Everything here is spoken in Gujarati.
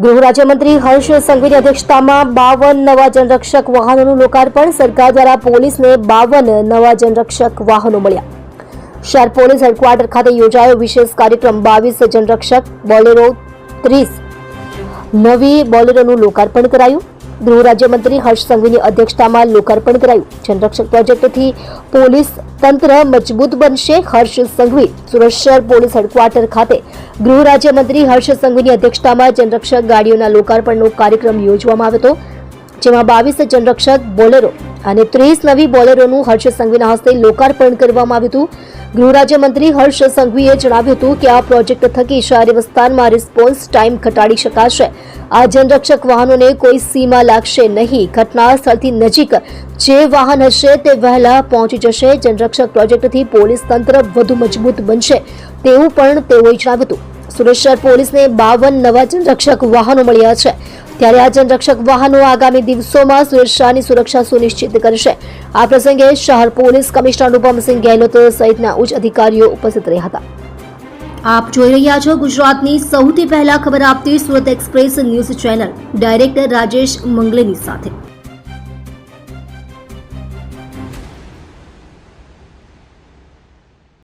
ગૃહ રાજ્યમંત્રી હર્ષ સંઘવીની અધ્યક્ષતામાં 52 નવા જનરક્ષક વાહનોનું લોકાર્પણ. સરકાર દ્વારા પોલીસને 52 નવા જનરક્ષક વાહનો મળ્યા. શહેર પોલીસ હેડક્વાર્ટર ખાતે યોજાયો વિશેષ કાર્યક્રમ. 22 જનરક્ષક બોલેરો, 30 નવી બોલેરોનું લોકાર્પણ કરાયું. ગૃહ રાજ્યમંત્રી હર્ષ સંઘવીની અધ્યક્ષતામાં લોકાર્પણ કરાયું. જનરક્ષક પ્રોજેક્ટથી પોલીસ તંત્ર મજબૂત બનશે. હર્ષ સંઘવી સુરત શહેર પોલીસ હેડક્વાર્ટર ખાતે ગૃહ રાજ્યમંત્રી હર્ષ સંઘવીની અધ્યક્ષતામાં જનરક્ષક ગાડીઓના લોકાર્પણનો કાર્યક્રમ યોજવામાં આવ્યો હતો, જેમાં 22 જનરક્ષક બોલેરો અને 30 નવી બોલેરોનું હર્ષ સંઘવીના હસ્તે લોકાર્પણ કરવામાં આવ્યું હતું. ગૃહ રાજ્યમંત્રી હર્ષ સંઘવીએ જણાવ્યું હતું કે આ પ્રોજેક્ટ થકી શહેરી વિસ્તારમાં રિસ્પોન્સ ટાઈમ ઘટાડી શકાશે. આ જનરક્ષક વાહનોને કોઈ સીમા લાગશે નહીં. ઘટના સ્થળથી નજીક જે વાહન હશે તે વહેલા પહોંચી જશે. જનરક્ષક પ્રોજેક્ટથી પોલીસ તંત્ર વધુ મજબૂત બનશે તેવું પણ તેઓએ જણાવ્યું હતું. સુરત શહેર પોલીસને 52 નવા જનરક્ષક વાહનો મળ્યા છે, ત્યારે આ જનરક્ષક વાહનો આગામી દિવસોમાં સુરત શહેરની સુરક્ષા સુનિશ્ચિત કરશે. આ પ્રસંગે શહેર પોલીસ કમિશનર અનુપમસિંહ ગેહલોત સહિતના ઉચ્ચ અધિકારીઓ ઉપસ્થિત રહ્યા હતા. આપ જોઈ રહ્યા છો ગુજરાતની સૌથી પહેલા ખબર આપતી Surat express news channel, director Rajesh મંગલેની સાથે.